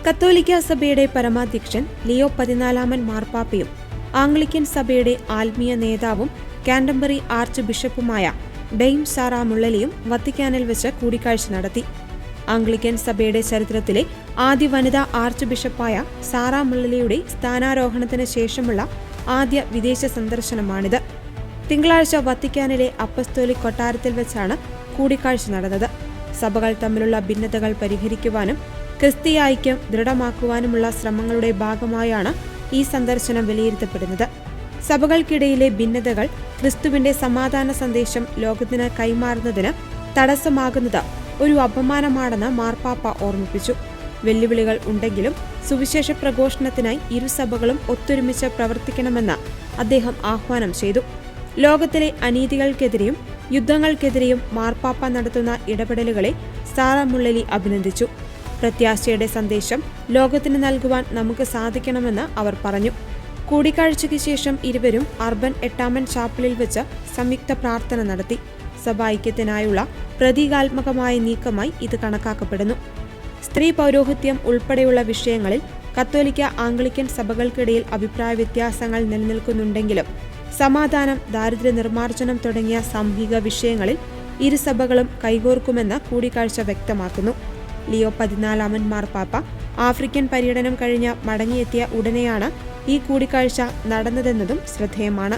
കത്തോലിക്ക സഭയുടെ പരമാധ്യക്ഷൻ Leo 14 മാർപ്പാപ്പയും Anglican സഭയുടെ ആത്മീയ നേതാവും കാൻറ്റർബറി ആർച്ച് ബിഷപ്പുമായ ഡെയിം സാറാ മുള്ളലിയും വത്തിക്കാനിൽ വെച്ച് കൂടിക്കാഴ്ച നടത്തി. ആംഗ്ലിക്കൻ സഭയുടെ ചരിത്രത്തിലെ ആദ്യ വനിതാ ആർച്ച് ബിഷപ്പായ സാറാ മുള്ളലിയുടെ സ്ഥാനാരോഹണത്തിന് ശേഷമുള്ള ആദ്യ വിദേശ സന്ദർശനമാണിത്. തിങ്കളാഴ്ച വത്തിക്കാനിലെ അപ്പസ്തോലിക് കൊട്ടാരത്തിൽ വെച്ചാണ് കൂടിക്കാഴ്ച നടന്നത്. സഭകൾ തമ്മിലുള്ള ഭിന്നതകൾ പരിഹരിക്കുവാനും ക്രിസ്തീയ ഐക്യം ദൃഢമാക്കുവാനുമുള്ള ശ്രമങ്ങളുടെ ഭാഗമായാണ് ഈ സന്ദർശനം വിലയിരുത്തപ്പെടുന്നത്. സഭകൾക്കിടയിലെ ഭിന്നതകൾ ക്രിസ്തുവിന്റെ സമാധാന സന്ദേശം ലോകത്തിന് കൈമാറുന്നതിന് തടസ്സമാകുന്നത് ഒരു അപമാനമാണെന്ന് മാർപ്പാപ്പ ഓർമ്മിപ്പിച്ചു. വെല്ലുവിളികൾ ഉണ്ടെങ്കിലും സുവിശേഷ പ്രഘോഷണത്തിനായി ഇരുസഭകളും ഒത്തൊരുമിച്ച് പ്രവർത്തിക്കണമെന്ന് അദ്ദേഹം ആഹ്വാനം ചെയ്തു. ലോകത്തിലെ അനീതികൾക്കെതിരെയും യുദ്ധങ്ങൾക്കെതിരെയും മാർപ്പാപ്പ നടത്തുന്ന ഇടപെടലുകളെ സാറാ മുള്ളലി അഭിനന്ദിച്ചു. പ്രത്യാശയുടെ സന്ദേശം ലോകത്തിന് നൽകുവാൻ നമുക്ക് സാധിക്കണമെന്ന് അവർ പറഞ്ഞു. കൂടിക്കാഴ്ചയ്ക്ക് ശേഷം ഇരുവരും അർബൻ 8 ചാപ്പലിൽ വെച്ച് സംയുക്ത പ്രാർത്ഥന നടത്തി. സഭാഐക്യത്തിനായുള്ള പ്രതീകാത്മകമായ നീക്കമായി ഇത് കണക്കാക്കപ്പെടുന്നു. സ്ത്രീ പൗരോഹിത്യം ഉൾപ്പെടെയുള്ള വിഷയങ്ങളിൽ കത്തോലിക്ക ആംഗ്ലിക്കൻ സഭകൾക്കിടയിൽ അഭിപ്രായ വ്യത്യാസങ്ങൾ നിലനിൽക്കുന്നുണ്ടെങ്കിലും സമാധാനം, ദാരിദ്ര്യ നിർമ്മാർജ്ജനം തുടങ്ങിയ സാമൂഹിക വിഷയങ്ങളിൽ ഇരുസഭകളും കൈകോർക്കുമെന്ന് കൂടിക്കാഴ്ച വ്യക്തമാക്കുന്നു. ലിയോ 14 മാർപ്പാപ്പ ആഫ്രിക്കൻ പര്യടനം കഴിഞ്ഞ് മടങ്ങിയെത്തിയ ഉടനെയാണ് ഈ കൂടിക്കാഴ്ച നടന്നതെന്നതും ശ്രദ്ധേയമാണ്.